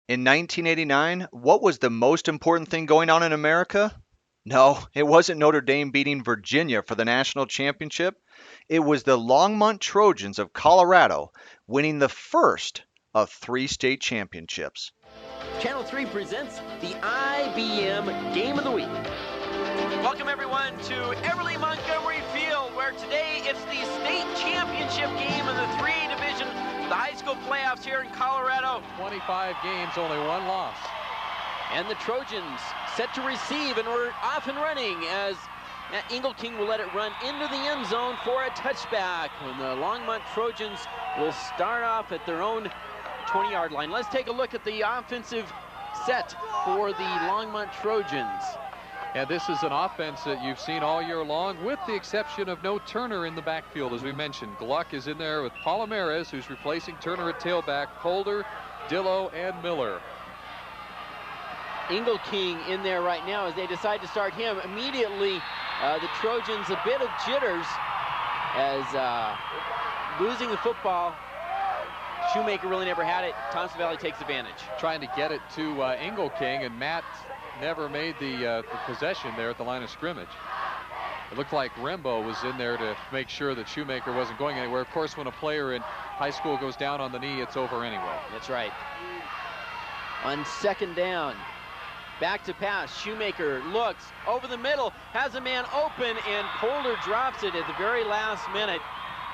In 1989, what was the most important thing going on in America? No, it wasn't Notre Dame beating Virginia for the national championship. It was the Longmont Trojans of Colorado winning the first of 3 state championships. Channel 3 presents the IBM Game of the Week. Welcome everyone to Everly Montgomery Field, where today it's the state championship game in the 3 division, the high school playoffs here in Colorado. 25 games, only 1 loss. And the Trojans set to receive, and we're off and running as Ingle King will let it run into the end zone for a touchback when the Longmont Trojans will start off at their own 20-yard line. Let's take a look at the offensive set for the Longmont Trojans. And this is an offense that you've seen all year long, with the exception of no Turner in the backfield, as we mentioned. Gluck is in there with Palomares, who's replacing Turner at tailback, Polder, DILLOH, and Miller. Ingle King in there right now as they decide to start him. Immediately, the Trojans a bit of jitters as losing the football. Shoemaker really never had it. Thompson Valley takes advantage. Trying to get it to Ingle King, and Matt never made the possession there at the line of scrimmage. It looked like Rembo was in there to make sure that Shoemaker wasn't going anywhere. Of course, when a player in high school goes down on the knee, it's over anyway. That's right. On second down, back to pass. Shoemaker looks over the middle, has a man open, and Polder drops it at the very last minute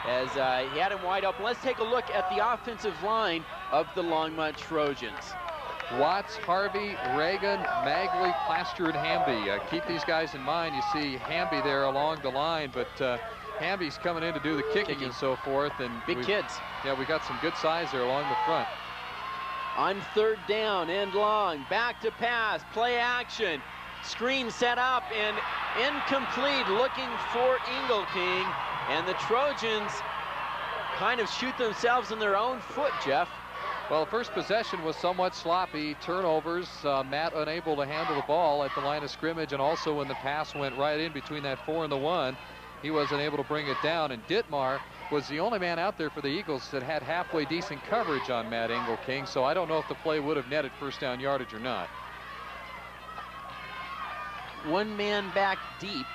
as he had him wide open. Let's take a look at the offensive line of the Longmont Trojans. Watts, Harvey, Reagan, Magley, Plaster, and Hamby. Keep these guys in mind. You see Hamby there along the line, but Hamby's coming in to do the kicking and so forth. And big kids. Yeah, we got some good size there along the front. On third down and long, back to pass, play action. Screen set up and incomplete, looking for Ingle King. And the Trojans kind of shoot themselves in their own foot, Jeff. Well, first possession was somewhat sloppy. Turnovers, Matt unable to handle the ball at the line of scrimmage, and also when the pass went right in between that 4 and the 1, he wasn't able to bring it down. And Dittmar was the only man out there for the Eagles that had halfway decent coverage on Matt Ingle King, so I don't know if the play would have netted first down yardage or not. One man back deep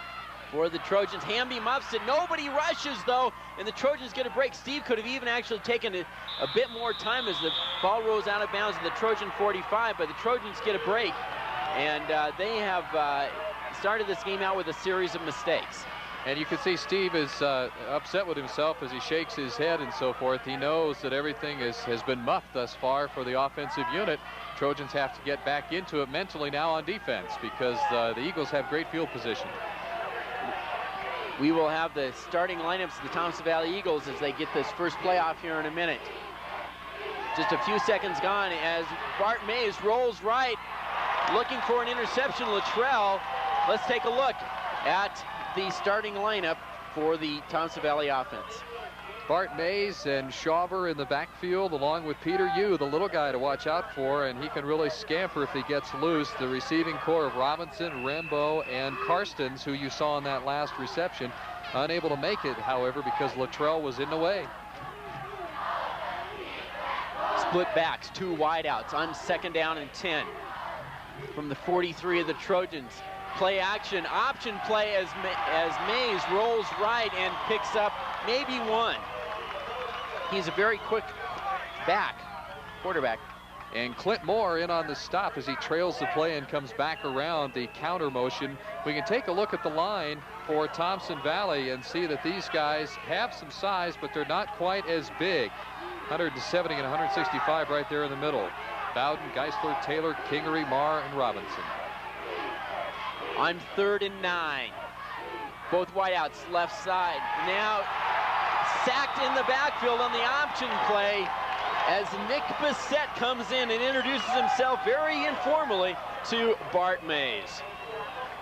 for the Trojans. Hamby muffs it. Nobody rushes, though, and the Trojans get a break. Steve could have even actually taken a bit more time as the ball rolls out of bounds at the Trojan 45, but the Trojans get a break, and they have started this game out with a series of mistakes. And you can see Steve is upset with himself as he shakes his head and so forth. He knows that everything has been muffed thus far for the offensive unit. Trojans have to get back into it mentally now on defense because the Eagles have great field position. We will have the starting lineups of the Thompson Valley Eagles as they get this first playoff here in a minute. Just a few seconds gone as Bart Mays rolls right, looking for an interception. Luttrell. Let's take a look at the starting lineup for the Thompson Valley offense. Bart Mays and Shawver in the backfield, along with Peter Yu, the little guy to watch out for, and he can really scamper if he gets loose. The receiving core of Robinson, Rembo, and Karstens, who you saw in that last reception, unable to make it, however, because Luttrell was in the way. Split backs, 2 wideouts on second down and 10 from the 43 of the Trojans. Play action, option play as Mays rolls right and picks up maybe 1. He's a very quick quarterback. And Clint Moore in on the stop as he trails the play and comes back around the counter motion. We can take a look at the line for Thompson Valley and see that these guys have some size, but they're not quite as big. 170 and 165 right there in the middle. Bowden, Geisler, Taylor, Kingery, Marr, and Robinson. On third and 9. Both wideouts left side. Now sacked in the backfield on the option play as Nick Bissett comes in and introduces himself very informally to Bart Mays.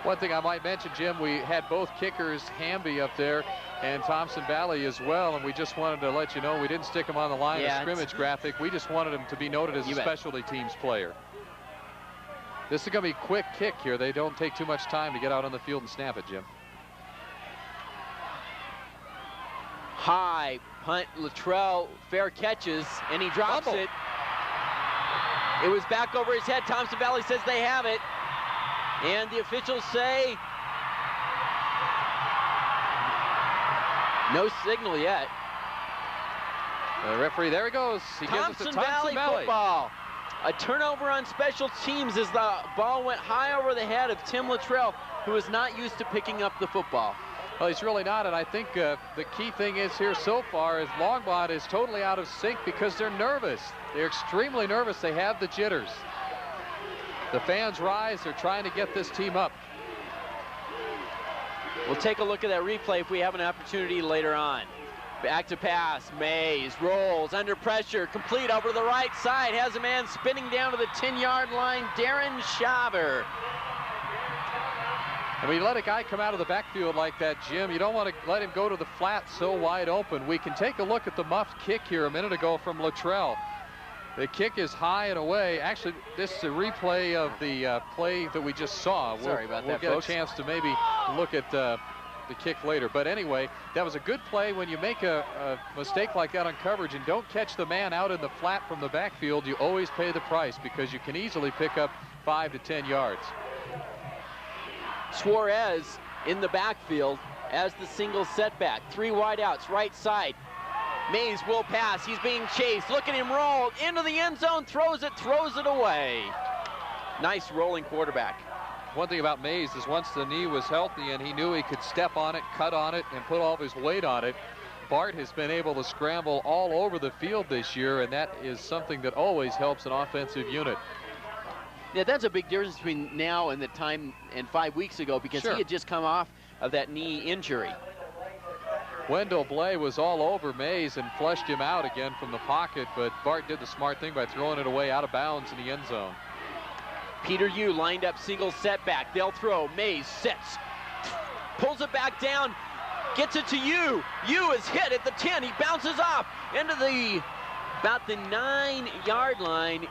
One thing I might mention, Jim, we had both kickers, Hamby up there and Thompson Valley as well, and we just wanted to let you know we didn't stick him on the line of scrimmage graphic. We just wanted him to be noted as a specialty teams player. This is going to be a quick kick here. They don't take too much time to get out on the field and snap it, Jim. High punt, Luttrell fair catches, and he drops it. It was back over his head. Thompson Valley says they have it. And the officials say no signal yet. The referee, there he goes. He gives it to Thompson Valley football. A turnover on special teams as the ball went high over the head of Tim Luttrell, who is not used to picking up the football. Well, he's really not, and I think the key thing is here so far is Longmont is totally out of sync because they're nervous. They're extremely nervous. They have the jitters. The fans rise. They're trying to get this team up. We'll take a look at that replay if we have an opportunity later on. Back to pass. Mays rolls under pressure. Complete over to the right side. Has a man spinning down to the 10-yard line. Darren Shaver. And when you let a guy come out of the backfield like that, Jim, you don't want to let him go to the flat so wide open. We can take a look at the muffed kick here a minute ago from Luttrell. The kick is high and away. Actually, this is a replay of the play that we just saw. Sorry about that, We'll get folks. a chance to maybe look at the kick later. But anyway, that was a good play. When you make a mistake like that on coverage and don't catch the man out in the flat from the backfield, you always pay the price because you can easily pick up 5 to 10 yards. Suarez in the backfield as the single setback. 3 wideouts, right side. Mays will pass. He's being chased. Look at him roll into the end zone. Throws it away. Nice rolling quarterback. One thing about Mays is once the knee was healthy and he knew he could step on it, cut on it, and put all of his weight on it, Bart has been able to scramble all over the field this year, and that is something that always helps an offensive unit. Yeah, that's a big difference between now and the time and 5 weeks ago because Sure. he had just come off of that knee injury. Wendell Blay was all over Mays and flushed him out again from the pocket, but Bart did the smart thing by throwing it away out of bounds in the end zone. Peter Yu lined up single setback. They'll throw. Mays sets, pulls it back down, gets it to Yu. Yu is hit at the 10. He bounces off into about the 9-yard line.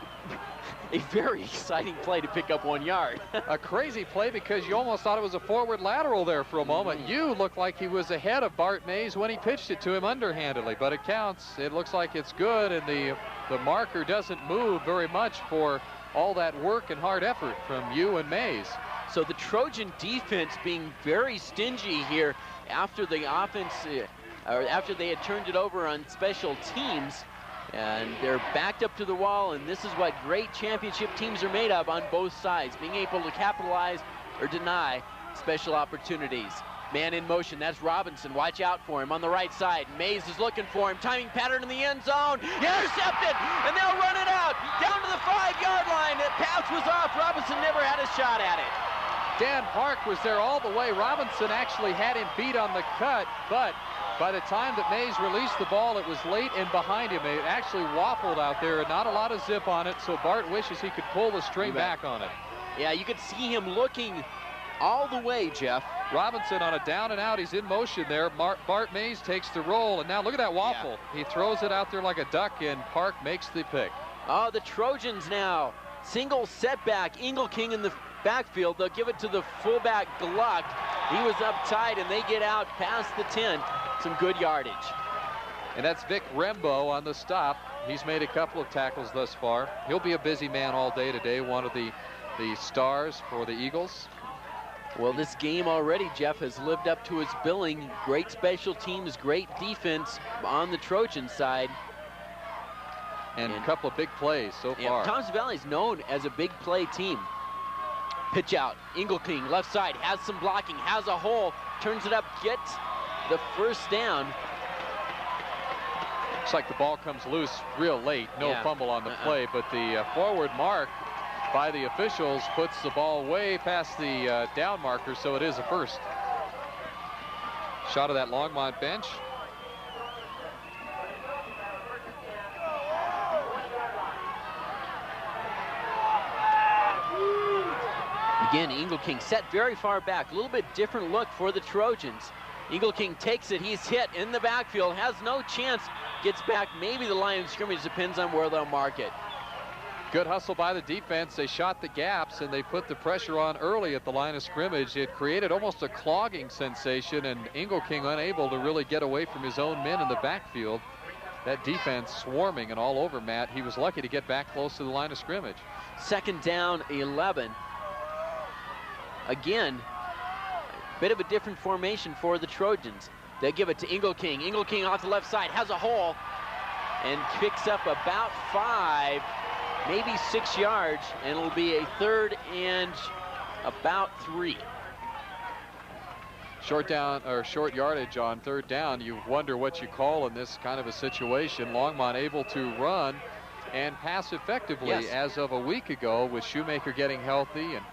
A very exciting play to pick up 1 yard. A crazy play because you almost thought it was a forward lateral there for a moment. Yu looked like he was ahead of Bart Mays when he pitched it to him underhandedly, but it counts. It looks like it's good, and the marker doesn't move very much for all that work and hard effort from Yu and Mays. So the Trojan defense being very stingy here after the offense, or after they had turned it over on special teams. And they're backed up to the wall, and this is what great championship teams are made of on both sides, being able to capitalize or deny special opportunities. Man in motion, that's Robinson. Watch out for him on the right side. Mays is looking for him. Timing pattern in the end zone. Intercepted, and they'll run it out down to the 5-yard line. The pass was off. Robinson never had a shot at it. Dan Park was there all the way. Robinson actually had him beat on the cut, but by the time that Mays released the ball, it was late and behind him. It actually waffled out there, and not a lot of zip on it, so Bart wishes he could pull the string back on it. Yeah, you could see him looking all the way, Jeff. Robinson on a down and out. He's in motion there. Bart Mays takes the roll, and now look at that waffle. Yeah. He throws it out there like a duck, and Park makes the pick. Oh, the Trojans now. Single setback. Engelking in the backfield. They'll give it to the fullback Gluck. He was up tight, and they get out past the 10. Some good yardage. And that's Vic Rembo on the stop. He's made a couple of tackles thus far. He'll be a busy man all day today, one of the stars for the Eagles. Well, this game already, Jeff, has lived up to its billing. Great special teams, great defense on the Trojan side. And a couple of big plays so far. Thompson Valley is known as a big play team. Pitch out, Engelking, left side, has some blocking, has a hole, turns it up, gets the first down. Looks like the ball comes loose real late. No fumble on the play, but the forward mark by the officials puts the ball way past the down marker, so it is a first. Shot of that Longmont bench. Again, Engelking set very far back. A little bit different look for the Trojans. Engelking takes it. He's hit in the backfield. Has no chance. Gets back. Maybe the line of scrimmage. Depends on where they'll mark it. Good hustle by the defense. They shot the gaps, and they put the pressure on early at the line of scrimmage. It created almost a clogging sensation, and Engelking unable to really get away from his own men in the backfield. that defense swarming and all over Matt. He was lucky to get back close to the line of scrimmage. 2nd down, 11. Again, bit of a different formation for the Trojans. They give it to Engelking. Engelking off the left side, has a hole, and picks up about 5, maybe 6 yards, and it'll be a 3rd and about 3. Short down, or short yardage on 3rd down. You wonder what you call in this kind of a situation. Longmont able to run and pass effectively as of a week ago, with Shoemaker getting healthy, and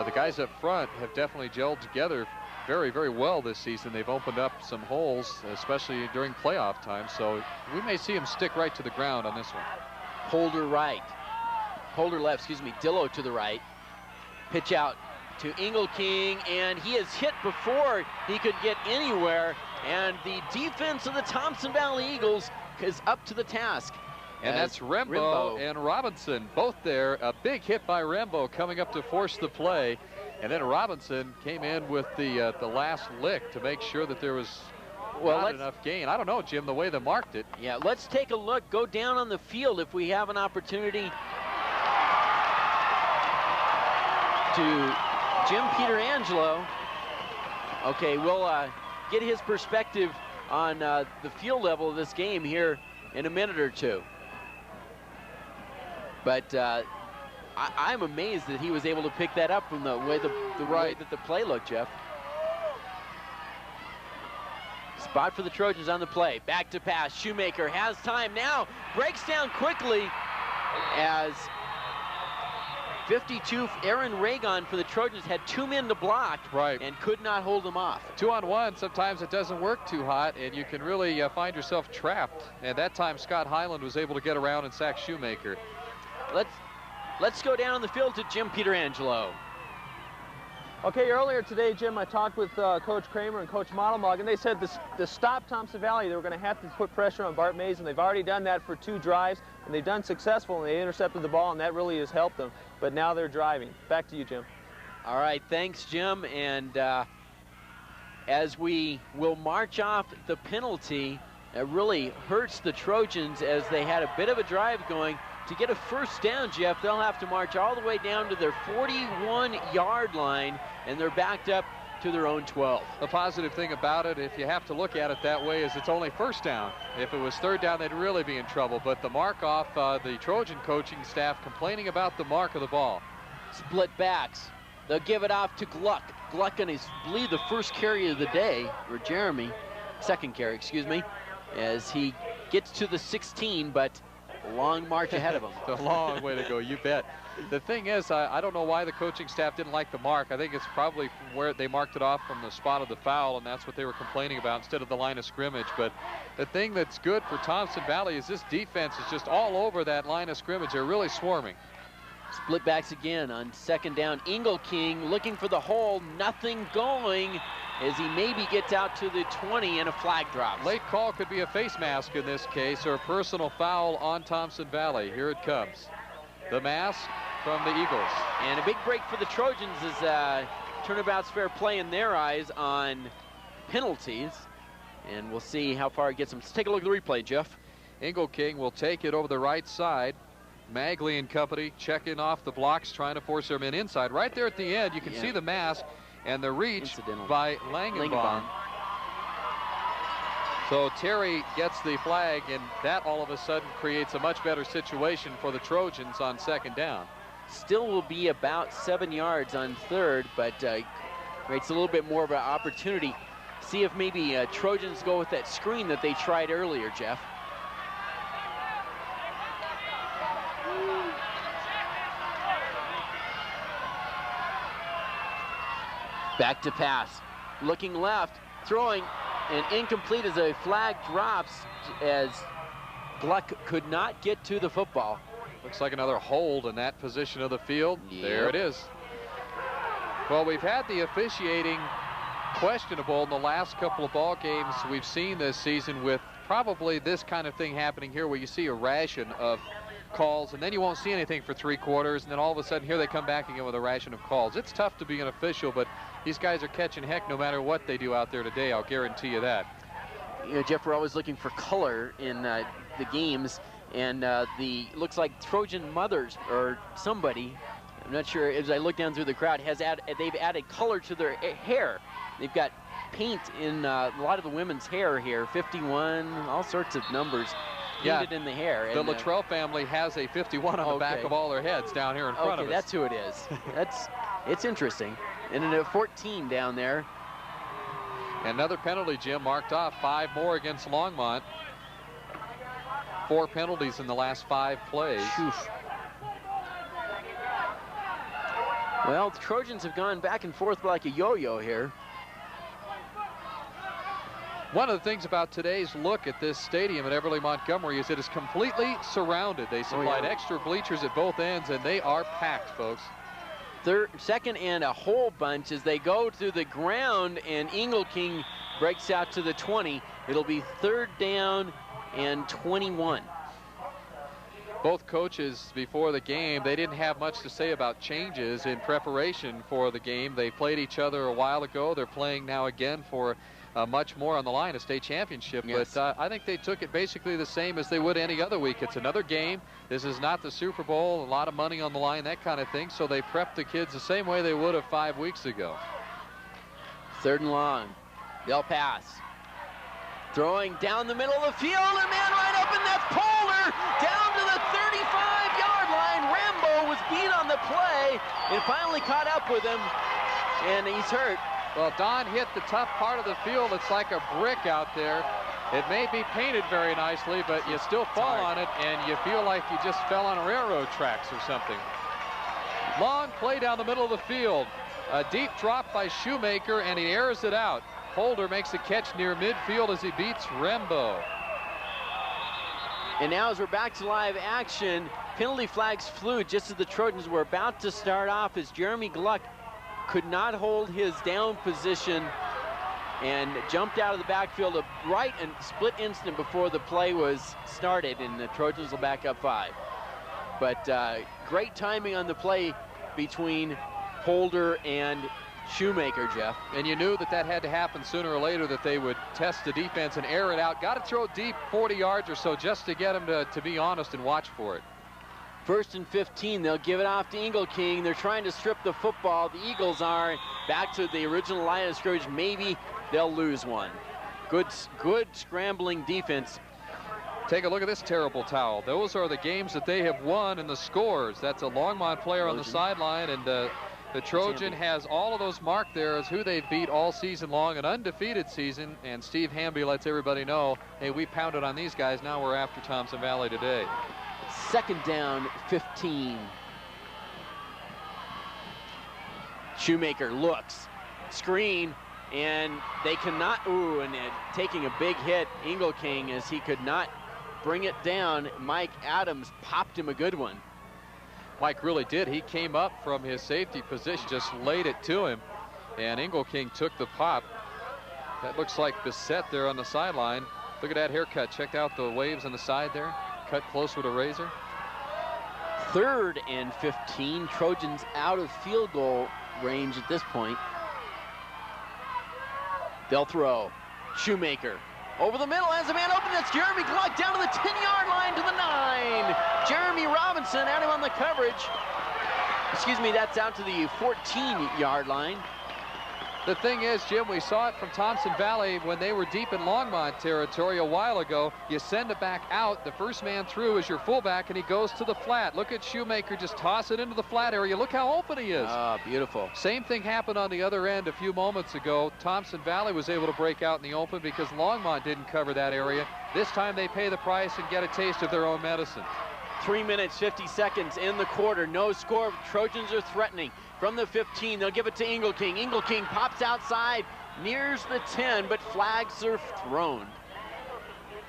the guys up front have definitely gelled together very, very well this season. They've opened up some holes, especially during playoff time, so we may see him stick right to the ground on this one. Holder left, excuse me, DILLOH to the right. Pitch out to Engelking, and he is hit before he could get anywhere, and the defense of the Thompson Valley Eagles is up to the task. And that's Rembo and Robinson, both there. A big hit by Rembo coming up to force the play. And then Robinson came in with the last lick to make sure that there was not enough gain. I don't know, Jim, the way they marked it. Yeah, let's take a look. Go down on the field if we have an opportunity to Jim Pietrangelo. Okay, we'll get his perspective on the field level of this game here in a minute or two. But I'm amazed that he was able to pick that up from the way way that the play looked, Jeff. Spot for the Trojans on the play. Back to pass. Shoemaker has time now. Breaks down quickly as 52 Aaron Ragon for the Trojans had 2 men to block and could not hold them off. 2-on-1, sometimes it doesn't work too hot, and you can really find yourself trapped. And that time Scott Highland was able to get around and sack Shoemaker. Let's go down the field to Jim Pietrangelo. Okay, earlier today, Jim, I talked with Coach Kramer and Coach Modelmog, and they said to stop Thompson Valley, they were going to have to put pressure on Bart Mays, and they've already done that for 2 drives, and they've done successful, and they intercepted the ball, and that really has helped them. But now they're driving. Back to you, Jim. All right, thanks, Jim. And as we will march off the penalty, it really hurts the Trojans as they had a bit of a drive going. To get a 1st down, Jeff, they'll have to march all the way down to their 41-yard line, and they're backed up to their own 12. The positive thing about it, if you have to look at it that way, is it's only 1st down. If it was 3rd down, they'd really be in trouble. But the mark off, the Trojan coaching staff complaining about the mark of the ball. Split backs. They'll give it off to Gluck. Gluck on his, I believe, the 1st carry of the day, or Jeremy, 2nd carry, excuse me, as he gets to the 16, but a long march ahead of him. It's a long way to go, you bet. The thing is, I don't know why the coaching staff didn't like the mark. I think it's probably from where they marked it off from the spot of the foul, and that's what they were complaining about instead of the line of scrimmage. But the thing that's good for Thompson Valley is this defense is just all over that line of scrimmage. They're really swarming. Split backs again on 2nd down. Engelking looking for the hole, nothing going as he maybe gets out to the 20 and a flag drops. Late call could be a face mask in this case, or a personal foul on Thompson Valley. Here it comes. The mask from the Eagles. And a big break for the Trojans as turnabout's fair play in their eyes on penalties. And we'll see how far it gets them. Let's take a look at the replay, Jeff. Engelking will take it over the right side. Magley and company checking off the blocks, trying to force their men inside. Right there at the end, you can see the mask and the reach by Langenbaum. So Terry gets the flag, and that all of a sudden creates a much better situation for the Trojans on 2nd down. Still will be about 7 yards on 3rd, but creates a little bit more of an opportunity. See if maybe Trojans go with that screen that they tried earlier, Jeff. Back to pass, looking left, throwing, and incomplete as a flag drops as Gluck could not get to the football. Looks like another hold in that position of the field. Yep. There it is. Well, we've had the officiating questionable in the last couple of ball games we've seen this season, with probably this kind of thing happening here where you see a ration of calls and then you won't see anything for 3 quarters, and then all of a sudden here they come back again with a ration of calls. It's tough to be an official, but these guys are catching heck no matter what they do out there today, I'll guarantee you that. You know, Jeff, we're always looking for color in the games, and looks like Trojan mothers or somebody, I'm not sure, as I look down through the crowd, they've added color to their hair. They've got paint in a lot of the women's hair here, 51, all sorts of numbers painted in the hair. The And, Luttrell family has a 51 on the back of all their heads down here in front of us. That's who it is. It's interesting. And then a 14 down there. Another penalty, Jim, marked off. 5 more against Longmont. 4 penalties in the last 5 plays. Oof. Well, the Trojans have gone back and forth like a yo-yo here. One of the things about today's look at this stadium at Everly Montgomery is it is completely surrounded. They supplied extra bleachers at both ends, and they are packed, folks. Second and a whole bunch as they go to the ground, and King breaks out to the 20. It'll be 3rd down and 21. Both coaches before the game, they didn't have much to say about changes in preparation for the game. They played each other a while ago. They're playing now again for much more on the line, a state championship. Yes. But I think they took it basically the same as they would any other week. It's another game. This is not the Super Bowl, a lot of money on the line, that kind of thing. So they prepped the kids the same way they would have 5 weeks ago. 3rd and long. They'll pass. Throwing down the middle of the field, and man right open, that's Polder down to the 35-yard line. Rambo was beat on the play and finally caught up with him, and he's hurt. Well, Don hit the tough part of the field. It's like a brick out there. It may be painted very nicely, but you still fall on it, and you feel like you just fell on railroad tracks or something. Long play down the middle of the field. A deep drop by Shoemaker, and he airs it out. Holder makes a catch near midfield as he beats Rembo. And now as we're back to live action, penalty flags flew just as the Trojans were about to start off as Jeremy Gluck could not hold his down position and jumped out of the backfield a right and split instant before the play was started, and the Trojans will back up 5. But great timing on the play between Holder and Shoemaker, Jeff. And you knew that had to happen sooner or later, that they would test the defense and air it out. Got to throw deep 40 yards or so just to get them to be honest and watch for it. 1st and 15, they'll give it off to King. They're trying to strip the football. The Eagles are back to the original line of scrimmage. Maybe they'll lose one. Good scrambling defense. Take a look at this terrible towel. Those are the games that they have won and the scores. That's a Longmont player on the sideline, and the Trojan has all of those marked there as who they've beat all season long, an undefeated season, and Steve Hamby lets everybody know, hey, we pounded on these guys, now we're after Thompson Valley today. 2nd down, 15. Shoemaker looks, screen, and they cannot, and taking a big hit, King, as he could not bring it down. Mike Adams popped him a good one. Mike really did. He came up from his safety position, just laid it to him, and King took the pop. That looks like Bissett there on the sideline. Look at that haircut. Check out the waves on the side there. Cut close with a razor. 3rd and 15. Trojans out of field goal range at this point. They'll throw. Shoemaker over the middle, has a man open. That's Jeremy Gluck down to the 10-yard line to the 9. Jeremy Robinson had him on the coverage. Excuse me, that's out to the 14-yard line. The thing is, Jim, we saw it from Thompson Valley when they were deep in Longmont territory a while ago. You send it back out. The first man through is your fullback, and he goes to the flat. Look at Shoemaker just toss it into the flat area. Look how open he is. Ah, beautiful. Same thing happened on the other end a few moments ago. Thompson Valley was able to break out in the open because Longmont didn't cover that area. This time they pay the price and get a taste of their own medicine. 3 minutes, 50 seconds in the quarter. No score. Trojans are threatening. From the 15, they'll give it to King. King pops outside, nears the 10, but flags are thrown.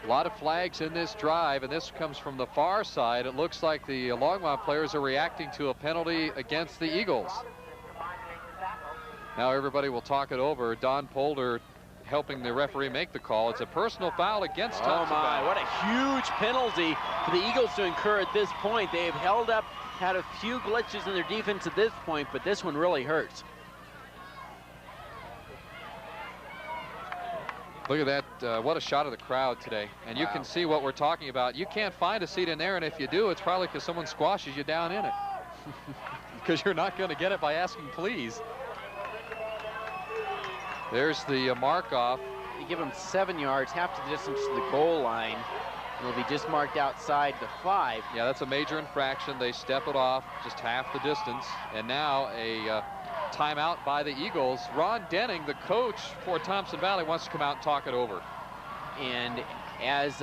A lot of flags in this drive, and this comes from the far side. It looks like the Longmont players are reacting to a penalty against the Eagles. Now everybody will talk it over. Don Polder helping the referee make the call. It's a personal foul against Thompson Valley. What a huge penalty for the Eagles to incur at this point. They have held up, had a few glitches in their defense at this point, but this one really hurts. Look at that, what a shot of the crowd today. And you can see what we're talking about. You can't find a seat in there, and if you do, it's probably because someone squashes you down in it. Because you're not going to get it by asking please. There's the mark off. They give him 7 yards, half the distance to the goal line. It'll be just marked outside the 5. Yeah, that's a major infraction. They step it off just half the distance. And now a timeout by the Eagles. Ron Denning, the coach for Thompson Valley, wants to come out and talk it over. And as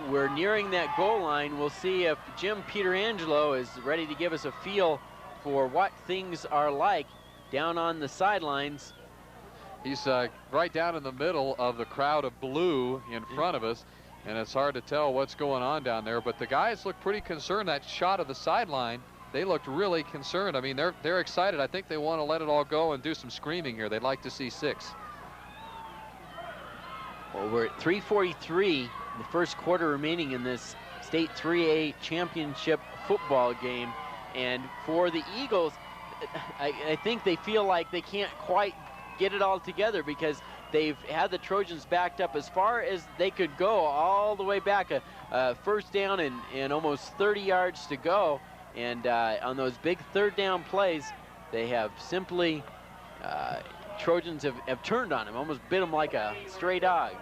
we're nearing that goal line, we'll see if Jim Pietrangelo is ready to give us a feel for what things are like down on the sidelines. He's right down in the middle of the crowd of blue in front of us, and it's hard to tell what's going on down there, but the guys look pretty concerned. That shot of the sideline, they looked really concerned. I mean, they're excited. I think they want to let it all go and do some screaming here. They'd like to see 6. Well, we're at 3:43, the first quarter remaining in this State 3A championship football game. And for the Eagles, I think they feel like they can't quite get it all together because they've had the Trojans backed up as far as they could go, all the way back, a first down and almost 30 yards to go. And on those big third down plays, they have simply, Trojans have turned on him, almost bit him like a stray dog.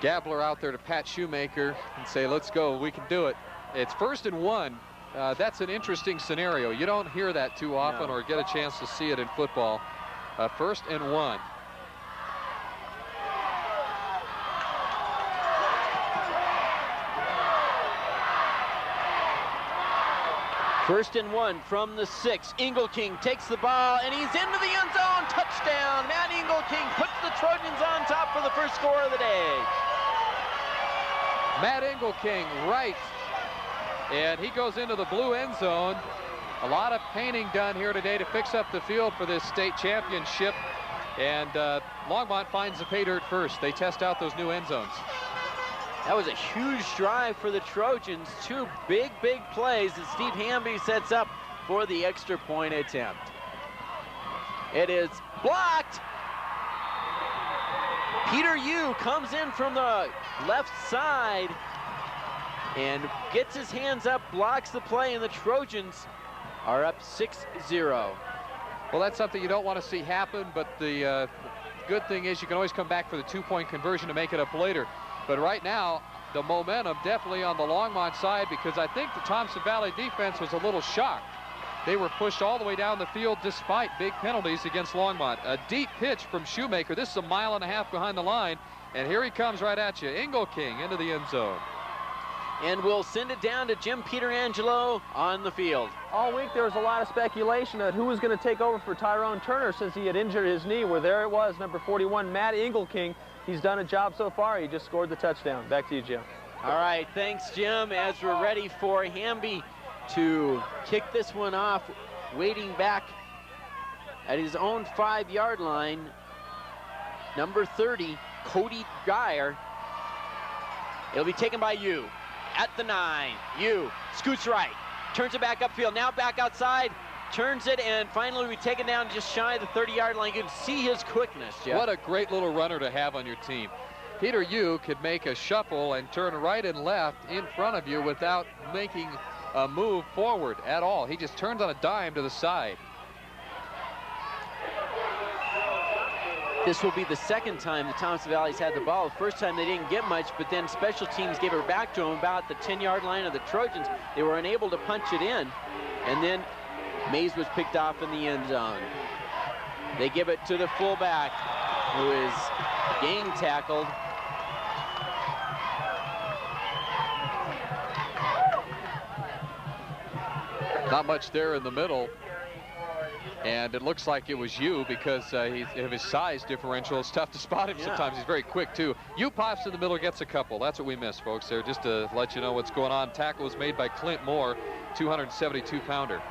Gabler out there to Pat Shoemaker and say, let's go, we can do it. It's 1st and 1. That's an interesting scenario. You don't hear that too often or get a chance to see it in football. 1st and 1. First and 1 from the 6. Engelking takes the ball, and he's into the end zone. Touchdown! Matt Engelking puts the Trojans on top for the first score of the day. Matt Engelking, right. And he goes into the blue end zone. A lot of painting done here today to fix up the field for this state championship. And Longmont finds the pay dirt first. They test out those new end zones. That was a huge drive for the Trojans. 2 big plays that Steve Hamby sets up for the extra point attempt. It is blocked. Peter Yu comes in from the left side and gets his hands up, blocks the play, and the Trojans are up 6-0. Well, that's something you don't want to see happen, but the good thing is you can always come back for the 2-point conversion to make it up later. But right now, the momentum definitely on the Longmont side, because I think the Thompson Valley defense was a little shocked. They were pushed all the way down the field despite big penalties against Longmont. A deep pitch from Shoemaker. This is 1.5 miles behind the line, and here he comes right at you. Engelking into the end zone. And we'll send it down to Jim Pietrangelo on the field. All week there was a lot of speculation on who was going to take over for Tyrone Turner since he had injured his knee. Well, there it was, number 41, Matt Engelking. He's done a job so far. He just scored the touchdown. Back to you, Jim. All right, thanks, Jim. As we're ready for Hamby to kick this one off, waiting back at his own 5-yard line, number 30, Cody Geyer. It'll be taken by Yu at the 9. Yu scoots right, turns it back upfield, now back outside, turns it, and finally we take it down just shy of the 30-yard line. You can see his quickness, Jeff. What a great little runner to have on your team. Peter Yu could make a shuffle and turn right and left in front of you without making a move forward at all. He just turns on a dime to the side. This will be the second time the Thompson Valley's had the ball. The first time they didn't get much, but then special teams gave it back to them about the 10-yard line of the Trojans. They were unable to punch it in, and then Mays was picked off in the end zone. They give it to the fullback, who is gang tackled. Not much there in the middle. And it looks like it was Yu because of his size differential. It's tough to spot him sometimes. He's very quick, too. Yu pops in the middle, gets a couple. That's what we missed, folks, there, just to let you know what's going on. Tackle was made by Clint Moore, 272-pounder.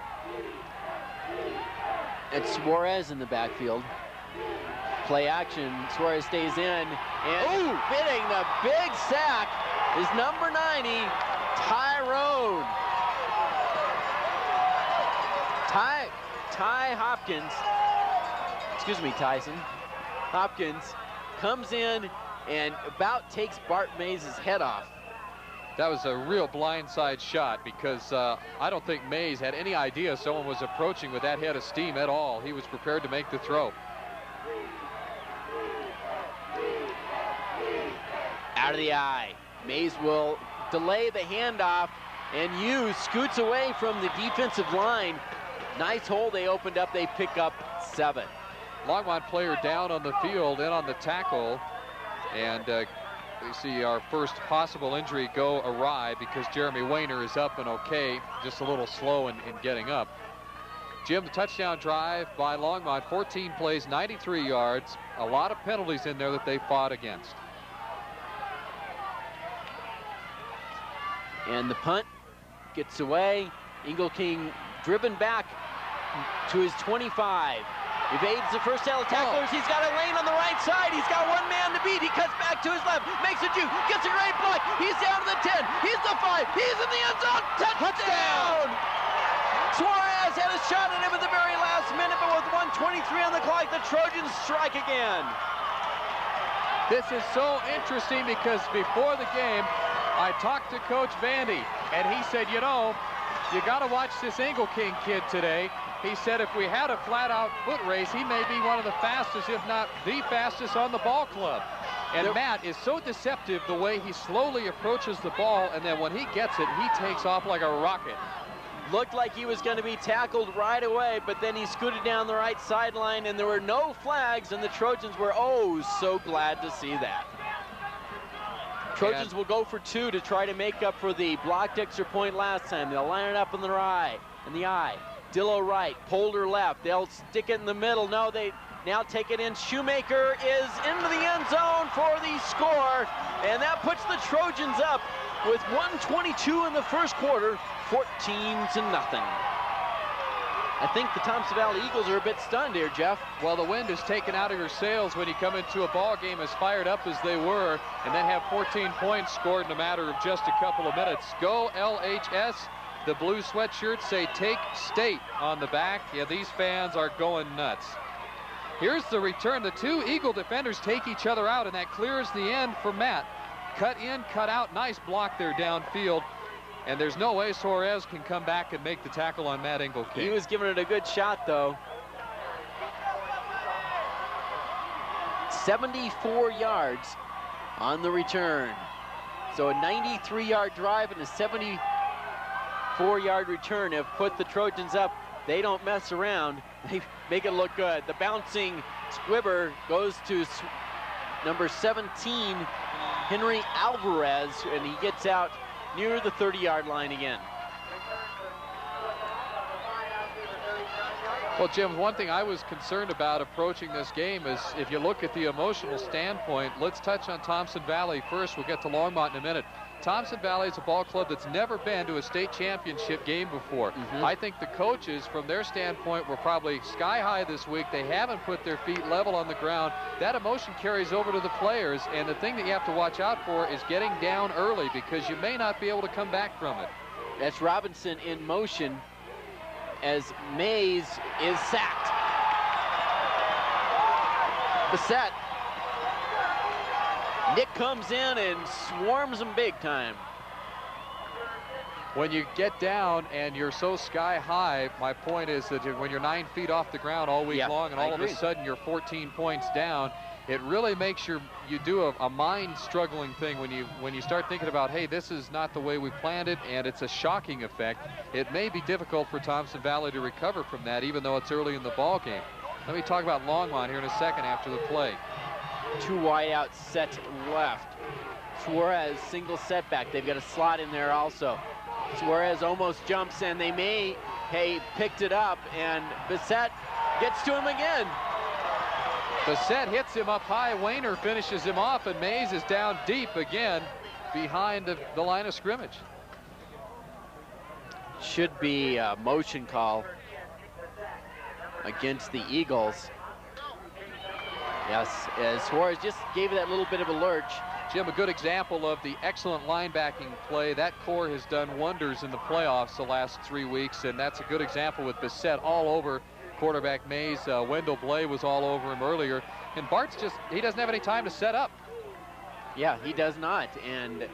It's Suarez in the backfield. Play action. Suarez stays in. And fitting the big sack is number 90, Tyrone. Ty Hopkins, excuse me, Tyson. Hopkins comes in and about takes Bart Mays' head off. That was a real blindside shot because I don't think Mays had any idea someone was approaching with that head of steam at all. He was prepared to make the throw. Out of the eye. Mays will delay the handoff, and scoots away from the defensive line. Nice hole they opened up. They pick up 7. Longmont player down on the field, in on the tackle, and we see our first possible injury go awry because Jeremy Wayner is up and okay, just a little slow in getting up. Jim, the touchdown drive by Longmont, 14 plays, 93 yards, a lot of penalties in there that they fought against. And the punt gets away. Eagle King driven back to his 25. Evades the first set of tacklers. He's got a lane on the right side. He's got one man to beat. He cuts back to his left, makes a juke, gets a great block. He's down to the 10. He's the 5. He's in the end zone. Touchdown! Suarez had a shot at him at the very last minute, but with 1:23 on the clock, the Trojans strike again. This is so interesting because before the game, I talked to Coach Vandy, and he said, you know, you got to watch this Eagle King kid today. He said if we had a flat-out foot race, he may be one of the fastest, if not the fastest, on the ball club. And Matt is so deceptive the way he slowly approaches the ball, and then when he gets it, he takes off like a rocket. Looked like he was going to be tackled right away, but then he scooted down the right sideline, and there were no flags, and the Trojans were, so glad to see that. Trojans will go for 2 to try to make up for the blocked extra point last time. They'll line it up in the eye. Dilloh right, Polder left. They'll stick it in the middle. No, they now take it in. Shoemaker is into the end zone for the score, and that puts the Trojans up with 1:22 in the first quarter, 14-0. I think the Thompson Valley Eagles are a bit stunned here, Jeff. Well, the wind is taken out of your sails when you come into a ball game as fired up as they were, and then have 14 points scored in a matter of just a couple of minutes. Go LHS. The blue sweatshirts say take state on the back. Yeah, these fans are going nuts. Here's the return. The 2 Eagle defenders take each other out, and that clears the end for Matt. Cut in, cut out. Nice block there downfield. And there's no way Suarez can come back and make the tackle on Matt Eagle King. He was giving it a good shot, though. 74 yards on the return. So a 93-yard drive and a 74-yard return have put the Trojans up. They don't mess around. They make it look good. The bouncing squibber goes to number 17, Henry Alvarez, and he gets out near the 30-yard line again. Well, Jim, one thing I was concerned about approaching this game is if you look at the emotional standpoint, let's touch on Thompson Valley first. We'll get to Longmont in a minute. Thompson Valley is a ball club that's never been to a state championship game before. I think the coaches, from their standpoint, were probably sky high this week. They haven't put their feet level on the ground. That emotion carries over to the players, and the thing that you have to watch out for is getting down early because you may not be able to come back from it. That's Robinson in motion as Mays is sacked. Beset. Nick comes in and swarms them big time. When you get down and you're so sky high, my point is that when you're 9 feet off the ground all week long and all of a sudden you're 14 points down, it really makes you do a mind struggling thing when you start thinking about, hey, this is not the way we planned it, and it's a shocking effect. It may be difficult for Thompson Valley to recover from that, even though it's early in the ball game. Let me talk about Longmont here in a second after the play. 2 wide out set left. Suarez single setback. They've got a slot in there also. Suarez almost jumps, and picked it up, and Bissett gets to him again. Bissett hits him up high. Wayner finishes him off, and Mays is down deep again behind the line of scrimmage. Should be a motion call against the Eagles. Yes, as Suarez just gave that little bit of a lurch. Jim, a good example of the excellent linebacking play. That core has done wonders in the playoffs the last 3 weeks, and that's a good example with Bissett all over quarterback Mays. Wendell Blay was all over him earlier. And Bart's he doesn't have any time to set up. Yeah, he does not. And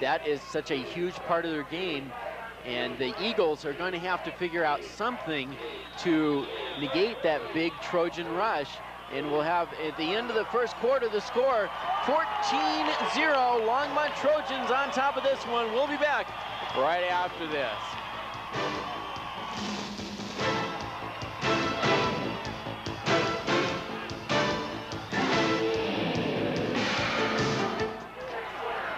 that is such a huge part of their game. And the Eagles are going to have to figure out something to negate that big Trojan rush. And we'll have, at the end of the first quarter, the score 14-0. Longmont Trojans on top of this one. We'll be back right after this.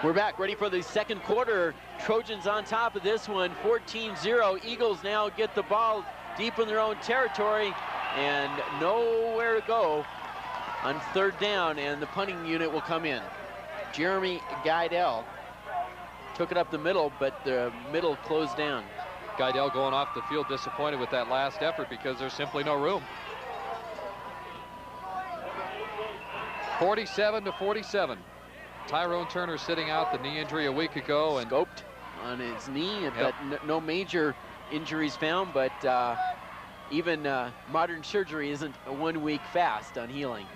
We're back, ready for the second quarter. Trojans on top of this one, 14-0. Eagles now get the ball deep in their own territory and nowhere to go on third down, and the punting unit will come in. Jeremy Guidell took it up the middle, but the middle closed down. Guidell going off the field disappointed with that last effort because there's simply no room. 47-47. Tyrone Turner sitting out, the knee injury a week ago, and Scoped on his knee, but no major injuries found, but even modern surgery isn't a 1 week fast on healing.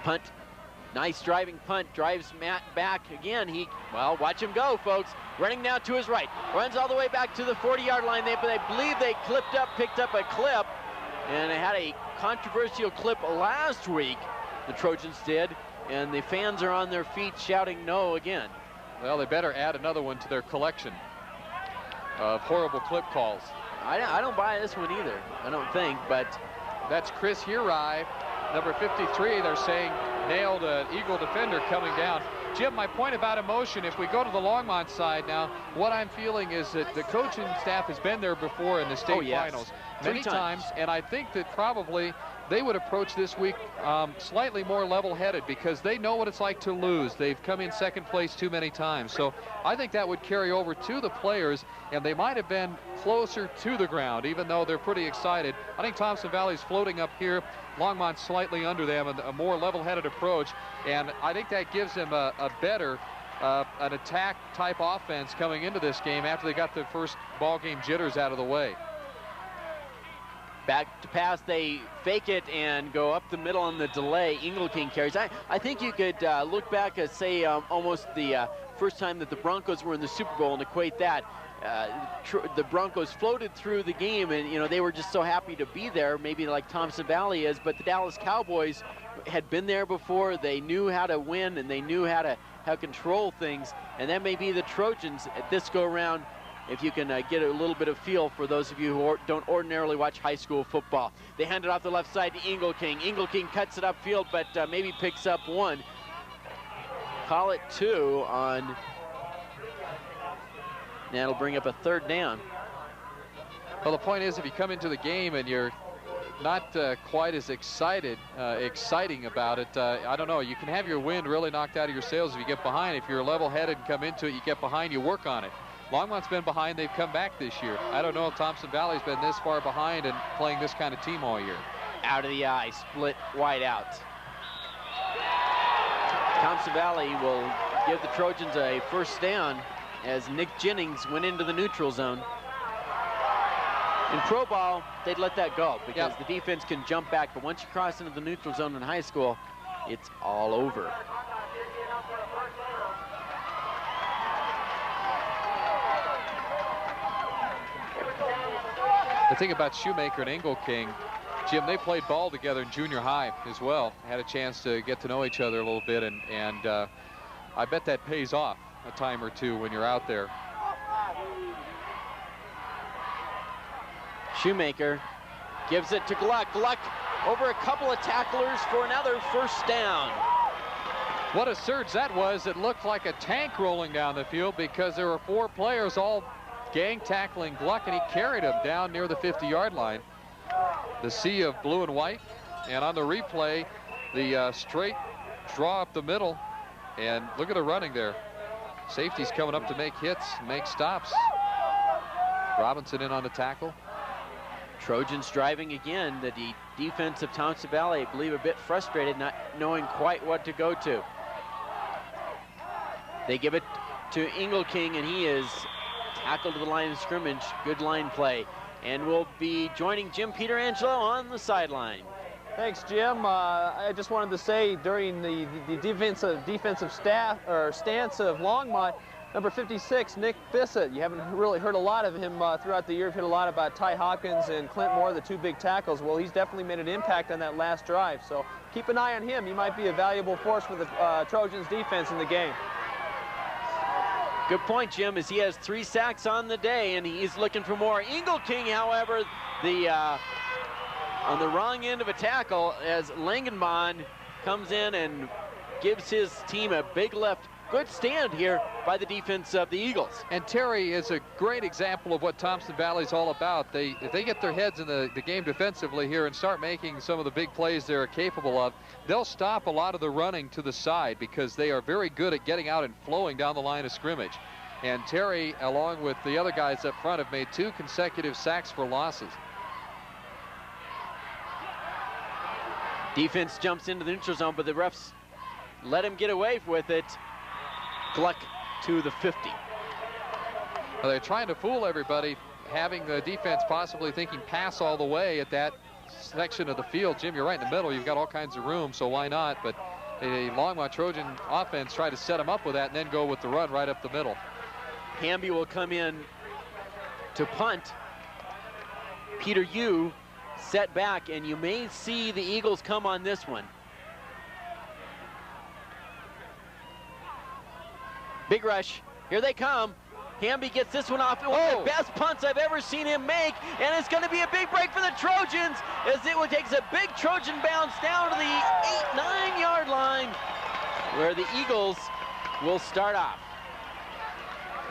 Punt, nice driving punt, drives Matt back again. Well, watch him go, folks. Running now to his right, runs all the way back to the 40-yard line. They believe they picked up a clip, and they had a controversial clip last week, the Trojans did, and the fans are on their feet shouting no again. Well, they better add another one to their collection of horrible clip calls. I don't buy this one either, I don't think, but that's Chris Hurai, number 53. They're saying nailed an Eagle defender coming down. Jim, my point about emotion, if we go to the Longmont side now, what I'm feeling is that the coaching staff has been there before in the state finals many times, and I think that probably they would approach this week slightly more level-headed because they know what it's like to lose. They've come in second place too many times. So I think that would carry over to the players, and they might have been closer to the ground, even though they're pretty excited. I think Thompson Valley's floating up here, Longmont slightly under them, and a more level-headed approach. And I think that gives them a better an attack-type offense coming into this game after they got the first ball game jitters out of the way. Back to pass, they fake it and go up the middle on the delay. Engelking carries. I think you could look back and say almost the first time that the Broncos were in the Super Bowl and equate that. The Broncos floated through the game, and they were just so happy to be there, maybe like Thompson Valley is, but the Dallas Cowboys had been there before. They knew how to win, and they knew how to control things, and that may be the Trojans at this go-around, if you can get a little bit of feel for those of you who don't ordinarily watch high school football. They hand it off the left side to Engelking. Engelking cuts it upfield, but maybe picks up one. Call it 2 on, that'll bring up a third down. Well, the point is, if you come into the game and you're not quite as exciting about it, I don't know, you can have your wind really knocked out of your sails if you get behind. If you're level-headed and come into it, you get behind, you work on it. Longmont's been behind, they've come back this year. I don't know if Thompson Valley's been this far behind and playing this kind of team all year. Out of the eye, split wide out. Thompson Valley will give the Trojans a first down as Nick Jennings went into the neutral zone. In pro ball, they'd let that go because the defense can jump back, but once you cross into the neutral zone in high school, it's all over. The thing about Shoemaker and Engelking, Jim, they played ball together in junior high as well. Had a chance to get to know each other a little bit, and I bet that pays off a time or two when you're out there. Shoemaker gives it to Gluck. Gluck over a couple of tacklers for another first down. What a surge that was. It looked like a tank rolling down the field because there were 4 players all gang tackling Gluck, and he carried him down near the 50-yard line. The sea of blue and white, and on the replay, the straight draw up the middle, and look at the running there. Safety's coming up to make hits, make stops. Robinson in on the tackle. Trojans driving again. The defense of Thompson Valley, I believe, a bit frustrated, not knowing quite what to go to. They give it to Engelking, and he is tackled to the line of scrimmage. Good line play. and we'll be joining Jim Peterangelo on the sideline. Thanks, Jim. I just wanted to say during the defensive stance of Longmont, number 56, Nick Bissett. You haven't really heard a lot of him throughout the year. You've heard a lot about Ty Hawkins and Clint Moore, the 2 big tackles. Well, he's definitely made an impact on that last drive. So keep an eye on him. He might be a valuable force for the Trojans defense in the game. Good point, Jim, as he has 3 sacks on the day, and he's looking for more. King, however, on the wrong end of a tackle as Langenbahn comes in and gives his team a big lift. Good stand here by the defense of the Eagles. And Terry is a great example of what Thompson Valley's all about. If they get their heads in the game defensively here and start making some of the big plays they're capable of, they'll stop a lot of the running to the side because they are very good at getting out and flowing down the line of scrimmage. And Terry, along with the other guys up front, have made 2 consecutive sacks for losses. Defense jumps into the neutral zone, but the refs let him get away with it. Gluck to the 50. Well, they're trying to fool everybody, having the defense possibly thinking pass all the way at that section of the field. Jim, you're right in the middle. You've got all kinds of room, so why not? But a Longmont Trojan offense tried to set them up with that and then go with the run right up the middle. Hamby will come in to punt. Peter Yu set back, and you may see the Eagles come on this one. Big rush. Here they come. Hamby gets this one off. One of the best punts I've ever seen him make, and it's going to be a big break for the Trojans as it takes a big Trojan bounce down to the 8-9 yard line where the Eagles will start off.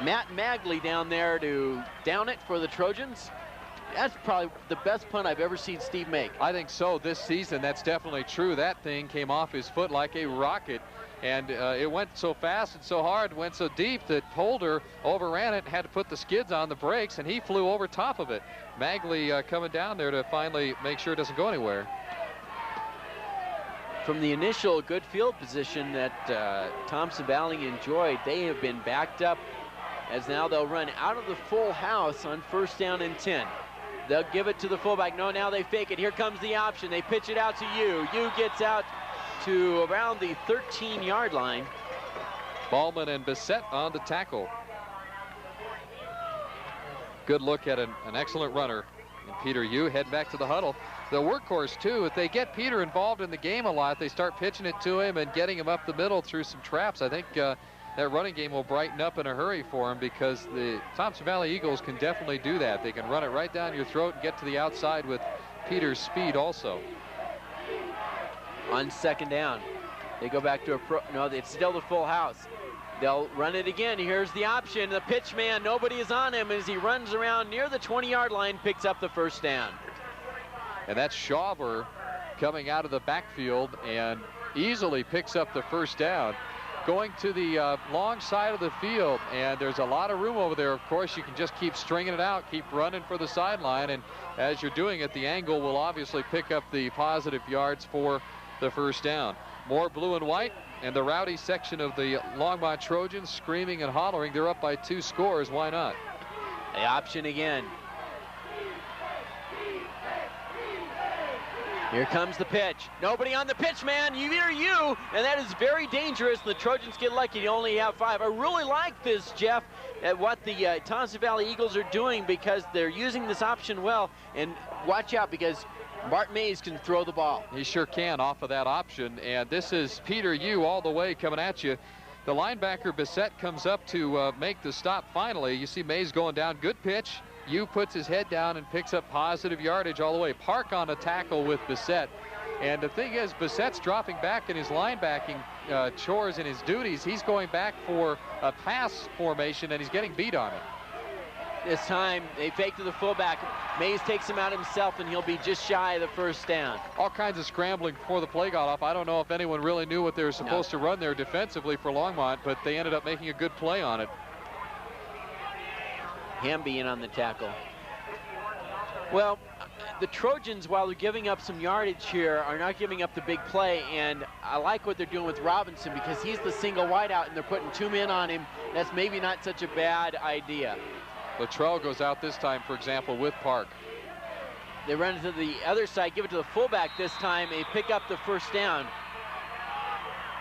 Matt Magley down there to down it for the Trojans. That's probably the best punt I've ever seen Steve make. I think so this season. That's definitely true. That thing came off his foot like a rocket. And it went so fast and so hard, went so deep that Holder overran it and had to put the skids on the brakes, and he flew over top of it. Magley coming down there to finally make sure it doesn't go anywhere. From the initial good field position that Thompson Valley enjoyed, they have been backed up as now they'll run out of the full house on 1st down and 10. They'll give it to the fullback. No, now they fake it. Here comes the option. They pitch it out to Yu. Yu gets out to around the 13 yard line. Ballman and Bissett on the tackle. Good look at an excellent runner. And Peter Yu heading back to the huddle. The workhorse too, if they get Peter involved in the game a lot, they start pitching it to him and getting him up the middle through some traps. I think that running game will brighten up in a hurry for him because the Thompson Valley Eagles can definitely do that. They can run it right down your throat and get to the outside with Peter's speed also. On 2nd down, they go back to no, it's still the full house. They'll run it again. Here's the option. The pitch man, nobody is on him as he runs around near the 20 yard line, picks up the 1st down. And that's Schauber coming out of the backfield and easily picks up the 1st down. Going to the long side of the field, and there's a lot of room over there. Of course, you can just keep stringing it out, keep running for the sideline, and as you're doing it, the angle will obviously pick up the positive yards for the 1st down. More blue and white, and the rowdy section of the Longmont Trojans screaming and hollering. They're up by 2 scores. Why not? The option again. Here comes the pitch. Nobody on the pitch, man. You, and that is very dangerous. The Trojans get lucky. You only have 5. I really like this, Jeff, at what the Thompson Valley Eagles are doing because they're using this option well. And watch out because Bart Mays can throw the ball. He sure can off of that option. And this is Peter Yu all the way coming at you. The linebacker Bissett comes up to make the stop finally. You see Mays going down. Good pitch. Yu puts his head down and picks up positive yardage all the way. Park on a tackle with Bissett. And the thing is, Bissett's dropping back in his linebacking chores and his duties. He's going back for a pass formation, and he's getting beat on it. This time, they fake to the fullback. Mays takes him out himself, and he'll be just shy of the 1st down. All kinds of scrambling before the play got off. I don't know if anyone really knew what they were supposed to run there defensively for Longmont, but they ended up making a good play on it. Hamby in on the tackle. Well, the Trojans, while they're giving up some yardage here, are not giving up the big play, and I like what they're doing with Robinson because he's the single wideout and they're putting 2 men on him. That's maybe not such a bad idea. Luttrell goes out this time, for example, with Park. They run it to the other side, give it to the fullback this time. They pick up the first down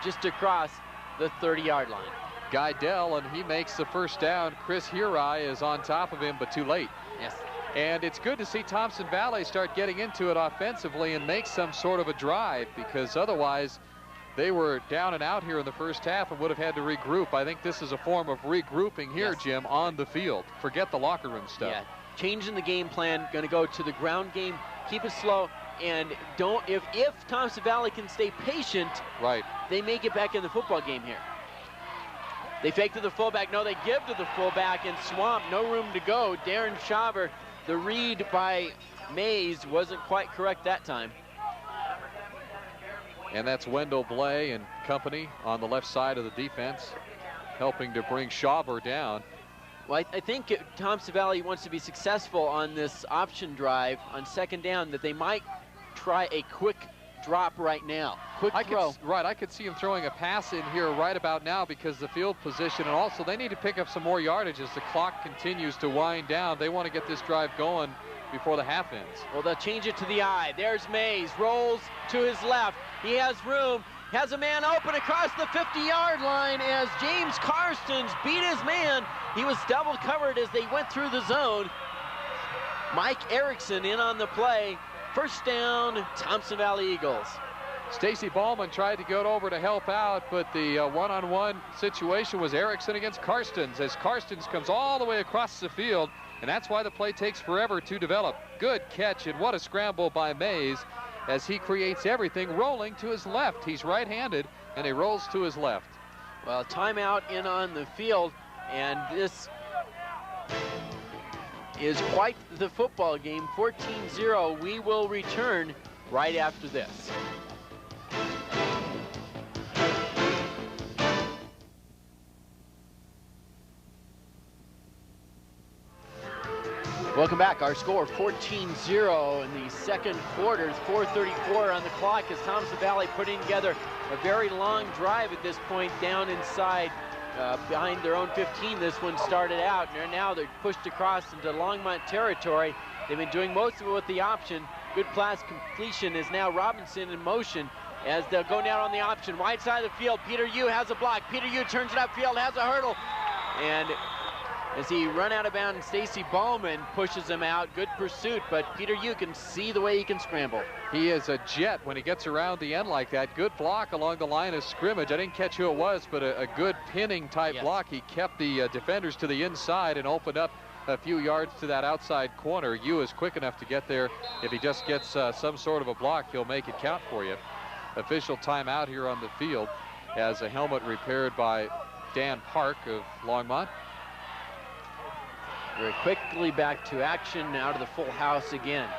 just across the 30-yard line. Guidell, and he makes the first down. Chris Hirai is on top of him, but too late. Yes. And it's good to see Thompson Valley start getting into it offensively and make some sort of a drive, because otherwise they were down and out here in the first half and would have had to regroup. I think this is a form of regrouping here, yes, Jim, on the field. Forget the locker room stuff. Yeah, changing the game plan, going to go to the ground game, keep it slow, and don't, if Thompson Valley can stay patient, right, they may get back in the football game here. They fake to the fullback. No, they give to the fullback and swamp. No room to go. Darren Shaver, the read by Mays wasn't quite correct that time. And that's Wendell Blay and company on the left side of the defense, helping to bring Shaver down. Well, I think Thompson Valley wants to be successful on this option drive on second down, that they might try a quick drop right now. Quick throw. I could see him throwing a pass in here right about now because the field position, and also they need to pick up some more yardage as the clock continues to wind down. They want to get this drive going before the half ends. Well, they'll change it to the eye. There's Mays, rolls to his left. He has room, has a man open across the 50-yard line as James Karstens beat his man. He was double covered as they went through the zone. Mike Erickson in on the play. First down, Thompson Valley Eagles. Stacy Ballman tried to go over to help out, but the one-on-one situation was Erickson against Karstens, as Karstens comes all the way across the field, and that's why the play takes forever to develop. Good catch, and what a scramble by Mays as he creates everything rolling to his left. He's right-handed, and he rolls to his left. Well, timeout in on the field, and this is quite the football game. 14-0. We will return right after this. Welcome back. Our score 14-0 in the second quarter. 4:34 on the clock as Thompson Valley putting together a very long drive at this point down inside behind their own 15. This one started out, and now they're pushed across into Longmont territory. They've been doing most of it with the option. Good pass completion is now Robinson in motion as they'll go down on the option. Right side of the field, Peter Yu has a block. Peter Yu turns it upfield, has a hurdle, and as he run out of bounds, Stacy Ballman pushes him out. Good pursuit, but Peter Yu can see the way he can scramble. He is a jet when he gets around the end like that. Good block along the line of scrimmage. I didn't catch who it was, but a good pinning type block. He kept the defenders to the inside and opened up a few yards to that outside corner. Yu is quick enough to get there. If he just gets some sort of a block, he'll make it count for you. Official timeout here on the field as a helmet repaired by Dan Park of Longmont. We're quickly back to action, out of the full house again.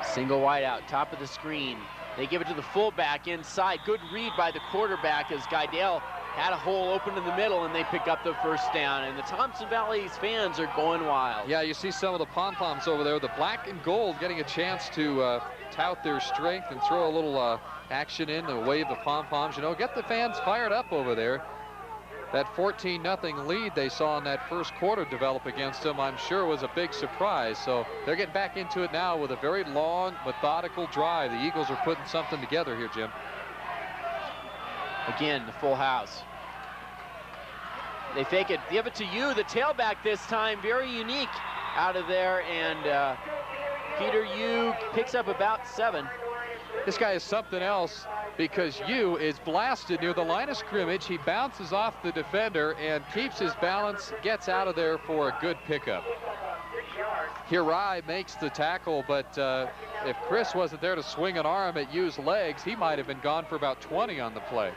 Single wide out, top of the screen. They give it to the fullback inside. Good read by the quarterback as Guidell had a hole open in the middle, and they pick up the first down. And the Thompson Valley's fans are going wild. Yeah, you see some of the pom-poms over there. The black and gold getting a chance to tout their strength and throw a little action in and wave the pom-poms. You know, get the fans fired up over there. That 14-0 lead they saw in that first quarter develop against them, I'm sure, was a big surprise. So they're getting back into it now with a very long, methodical drive. The Eagles are putting something together here, Jim. Again, the full house. They fake it, give it to you, the tailback this time, very unique out of there, and Peter Yu picks up about 7. This guy is something else, because Yu is blasted near the line of scrimmage. He bounces off the defender and keeps his balance, gets out of there for a good pickup. Hirai makes the tackle, but if Chris wasn't there to swing an arm at Yu's legs, he might have been gone for about 20 on the play.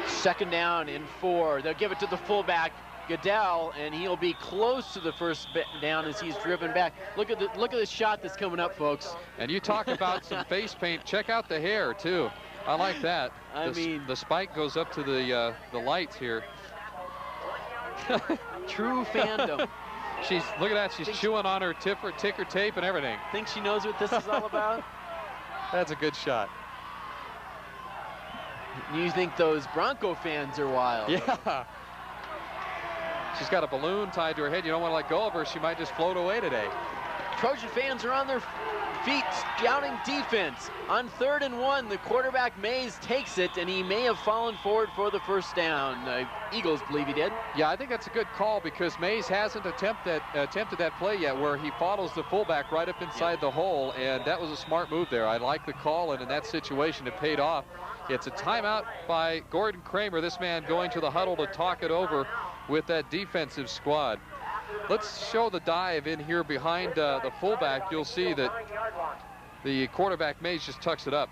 Second down and 4. They'll give it to the fullback, Goodell, and he'll be close to the first down as he's driven back. Look at the shot that's coming up, folks. And you talk about some face paint. Check out the hair too. I like that. I mean, the spike goes up to the lights here. True fandom. Look at that. She's chewing on her ticker tape and everything. Think she knows what this is all about? That's a good shot. You think those Bronco fans are wild. Yeah. She's got a balloon tied to her head. You don't want to let go of her. She might just float away today. Trojan fans are on their feet scouting defense. On 3rd and 1, the quarterback Mays takes it, and he may have fallen forward for the first down. Eagles believe he did. Yeah, I think that's a good call because Mays hasn't attempted that play yet where he follows the fullback right up inside the hole, and that was a smart move there. I like the call, and in that situation it paid off. It's a timeout by Gordon Kramer, this man going to the huddle to talk it over with that defensive squad. Let's show the dive in here behind the fullback. You'll see that the quarterback Mays just tucks it up.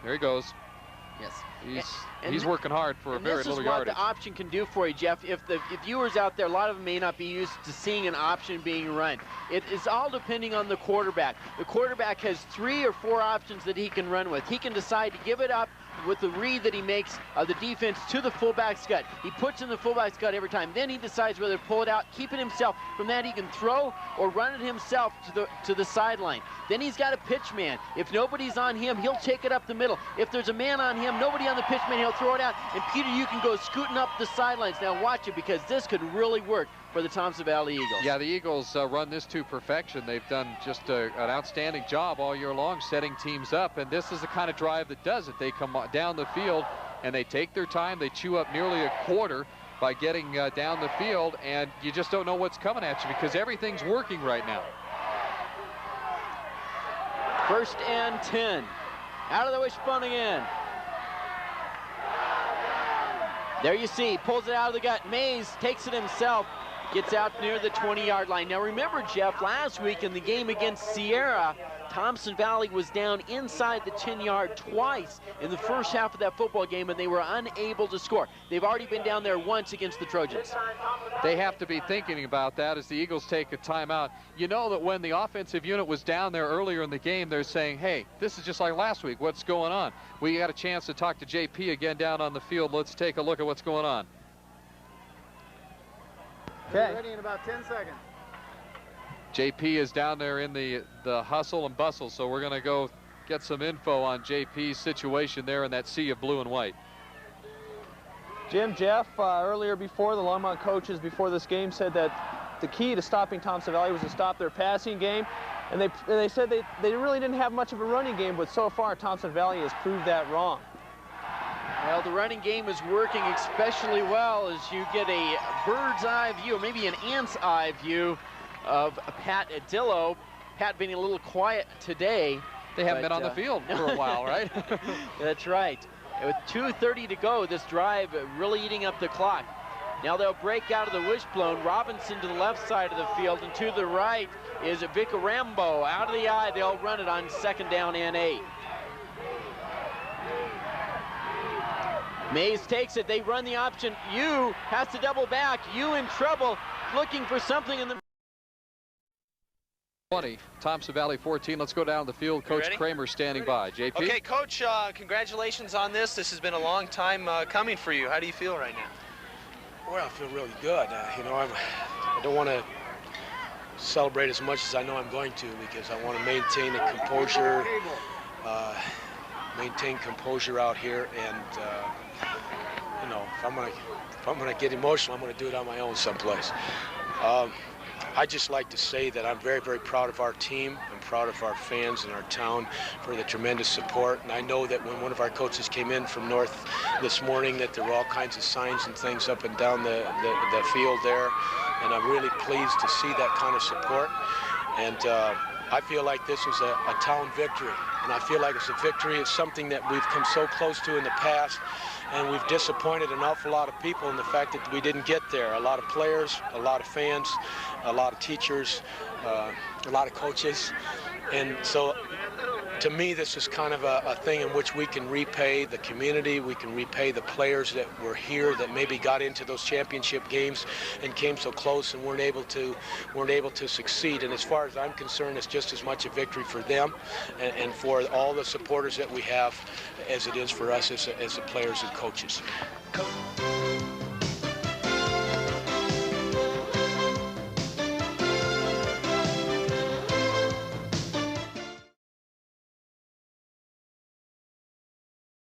There he goes. Yes. He's working hard for a very little yardage. This is what the option can do for you, Jeff. If viewers out there, a lot of them may not be used to seeing an option being run. It is all depending on the quarterback. The quarterback has 3 or 4 options that he can run with. He can decide to give it up with the read that he makes of the defense to the fullback's gut. He puts in the fullback's gut every time. Then he decides whether to pull it out, keep it himself. From that, he can throw or run it himself to the sideline. Then he's got a pitch man. If nobody's on him, he'll take it up the middle. If there's a man on him, nobody on the pitch man, he'll throw it out. And Peter, you can go scooting up the sidelines. Now watch it, because this could really work for the Thompson Valley Eagles. Yeah, the Eagles run this to perfection. They've done just an outstanding job all year long setting teams up, and this is the kind of drive that does it. They come down the field and they take their time. They chew up nearly a quarter by getting down the field, and you just don't know what's coming at you because everything's working right now. 1st and 10. Out of the wishbone again. There you see, pulls it out of the gut. Mays takes it himself, gets out near the 20-yard line. Now remember, Jeff, last week in the game against Sierra, Thompson Valley was down inside the 10-yard twice in the first half of that football game, and they were unable to score. They've already been down there once against the Trojans. They have to be thinking about that as the Eagles take a timeout. You know that when the offensive unit was down there earlier in the game, they're saying, hey, this is just like last week. What's going on? We got a chance to talk to JP again down on the field. Let's take a look at what's going on. Okay. Ready in about 10 seconds. JP is down there in the hustle and bustle, so we're going to go get some info on JP's situation there in that sea of blue and white. Jim, Jeff, earlier before, the Longmont coaches before this game said that the key to stopping Thompson Valley was to stop their passing game, and they said they really didn't have much of a running game, but so far Thompson Valley has proved that wrong. Well, the running game is working especially well as you get a bird's eye view, or maybe an ant's eye view of Pat at DILLOH. Pat being a little quiet today. They haven't been on the field for a while, right? That's right. With 2:30 to go, this drive really eating up the clock. Now they'll break out of the wishbone. Robinson to the left side of the field, and to the right is Vic Rambo. Out of the eye, they'll run it on 2nd down and 8. Mays takes it. They run the option. U has to double back. U in trouble, looking for something in the 20, Thompson Valley 14. Let's go down the field. Coach Kramer standing by. JP? Okay, Coach, congratulations on this. This has been a long time coming for you. How do you feel right now? Well, I feel really good. You know, I don't want to celebrate as much as I know I'm going to, because I want to maintain the composure, out here, and you know, if I'm gonna get emotional, I'm gonna do it on my own someplace. I just like to say that I'm very, very proud of our team. I'm proud of our fans and our town for the tremendous support. And I know that when one of our coaches came in from north this morning, that there were all kinds of signs and things up and down the field there. And I'm really pleased to see that kind of support. And I feel like this is a town victory. And I feel like it's a victory. It's something that we've come so close to in the past. And we've disappointed an awful lot of people in the fact that we didn't get there. A lot of players, a lot of fans, a lot of teachers, a lot of coaches. And so, to me, this is kind of a thing in which we can repay the community, we can repay the players that were here that maybe got into those championship games and came so close and weren't able to succeed. And as far as I'm concerned, it's just as much a victory for them and for all the supporters that we have as it is for us as the players and coaches.